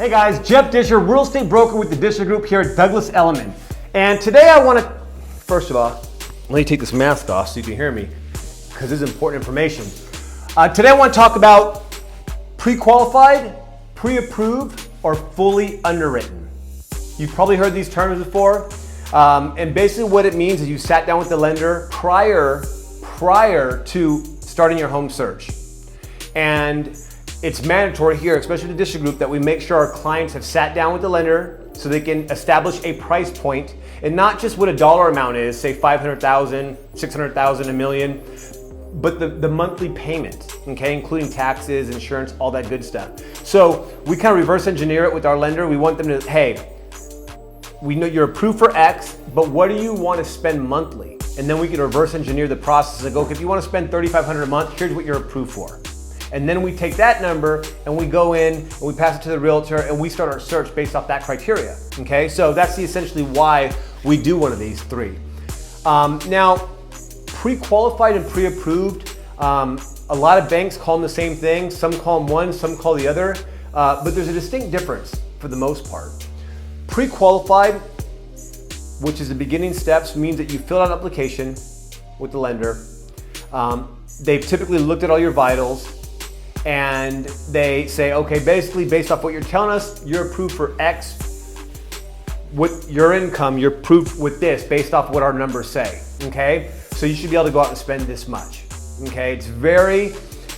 Hey guys, Jeff Discher, real estate broker with the Discher Group here at Douglas Elliman. And today I want to, first of all, let me take this mask off so you can hear me, because this is important information. Today I want to talk about pre-qualified, pre-approved, or fully underwritten. You've probably heard these terms before. And basically what it means is you sat down with the lender prior to starting your home search. And it's mandatory here, especially the Discher Group, that we make sure our clients have sat down with the lender so they can establish a price point, and not just what a dollar amount is, say 500,000, 600,000, a million, but the monthly payment, okay, including taxes, insurance, all that good stuff. So we kind of reverse engineer it with our lender. We want them to, hey, we know you're approved for X, but what do you want to spend monthly? And then we can reverse engineer the process and go, okay, if you want to spend $3,500 a month, here's what you're approved for. And then we take that number and we go in and we pass it to the realtor and we start our search based off that criteria, okay? So that's essentially why we do one of these three. Now, pre-qualified and pre-approved, a lot of banks call them the same thing. Some call them one, some call the other, but there's a distinct difference for the most part. Pre-qualified, which is the beginning steps, means that you fill out an application with the lender. They've typically looked at all your vitals, and they say, okay, basically based off what you're telling us, you're approved for X. With your income, you're approved with this based off what our numbers say, okay? So you should be able to go out and spend this much, okay? It's very,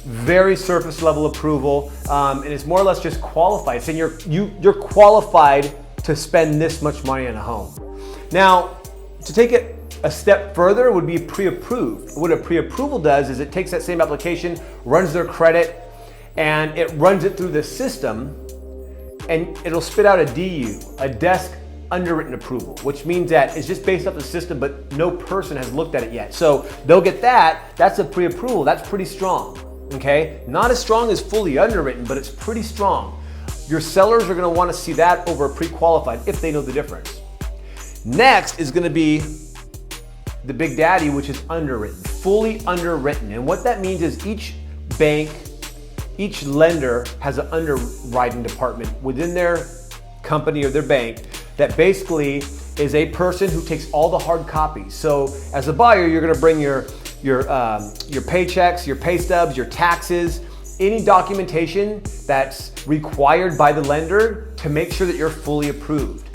very surface level approval, and it's more or less just qualified. It's saying you're qualified to spend this much money on a home. Now, to take it a step further would be pre-approved. What a pre-approval does is it takes that same application, runs their credit, and it runs it through the system, and it'll spit out a DU, a desk underwritten approval, which means that it's just based off the system, but no person has looked at it yet. So they'll get that. That's a pre-approval. That's pretty strong, okay? Not as strong as fully underwritten, but it's pretty strong. Your sellers are gonna wanna see that over a pre-qualified if they know the difference. Next is gonna be the big daddy, which is underwritten, fully underwritten. And what that means is each bank, each lender has an underwriting department within their company or their bank that basically is a person who takes all the hard copies. So as a buyer, you're gonna bring your paychecks, your pay stubs, your taxes, any documentation that's required by the lender to make sure that you're fully approved.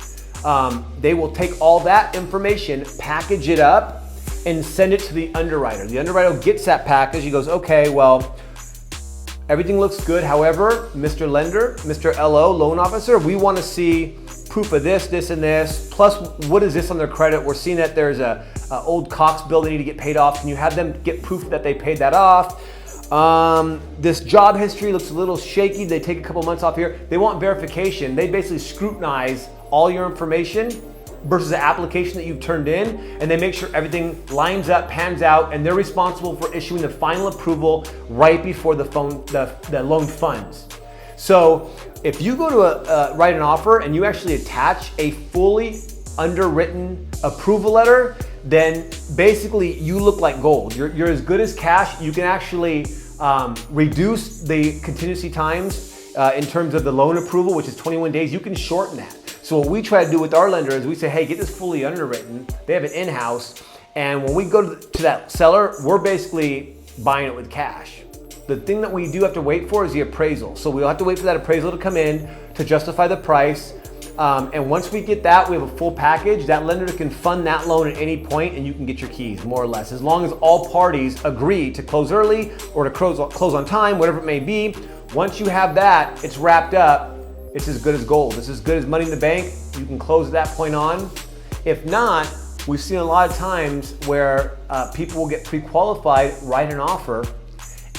They will take all that information, package it up, and send it to the underwriter. The underwriter gets that package. He goes, okay, well, everything looks good. However, Mr. Lender, Mr. LO, loan officer, we want to see proof of this, this, and this. Plus, what is this on their credit? We're seeing that there's a old Cox bill they need to get paid off. Can you have them get proof that they paid that off? This job history looks a little shaky. They take a couple months off here. They want verification. They basically scrutinize all your information versus the application that you've turned in, and they make sure everything lines up, pans out, and they're responsible for issuing the final approval right before the loan funds. So if you go to write an offer and you actually attach a fully underwritten approval letter, then basically you look like gold. You're as good as cash. You can actually reduce the contingency times in terms of the loan approval, which is 21 days. You can shorten that. So what we try to do with our lender is we say, hey, get this fully underwritten. They have it in-house. And when we go to that seller, we're basically buying it with cash. The thing that we do have to wait for is the appraisal. So we'll have to wait for that appraisal to come in to justify the price. And once we get that, we have a full package. That lender can fund that loan at any point and you can get your keys, more or less. As long as all parties agree to close early or to close on time, whatever it may be. Once you have that, it's wrapped up. It's as good as gold. It's as good as money in the bank. You can close at that point on. If not, we've seen a lot of times where people will get pre-qualified, write an offer,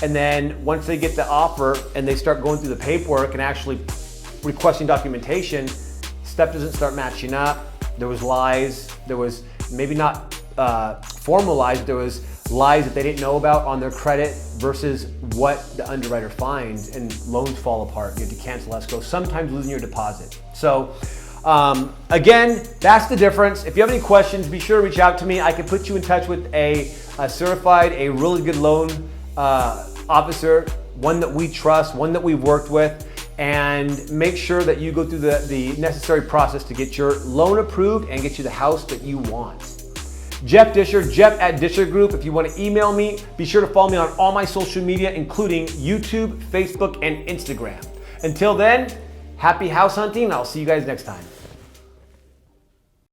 and then once they get the offer and they start going through the paperwork and actually requesting documentation, stuff doesn't start matching up. There was lies. There was maybe not formal lies, but there was lies that they didn't know about on their credit versus what the underwriter finds, and loans fall apart. You have to cancel escrow, sometimes losing your deposit. So again, that's the difference. If you have any questions, be sure to reach out to me. I can put you in touch with a really good loan officer, one that we trust, one that we've worked with, and make sure that you go through the necessary process to get your loan approved and get you the house that you want. Jeff Discher, Jeff at Discher Group. If you want to email me, be sure to follow me on all my social media, including YouTube, Facebook, and Instagram. Until then, happy house hunting. I'll see you guys next time.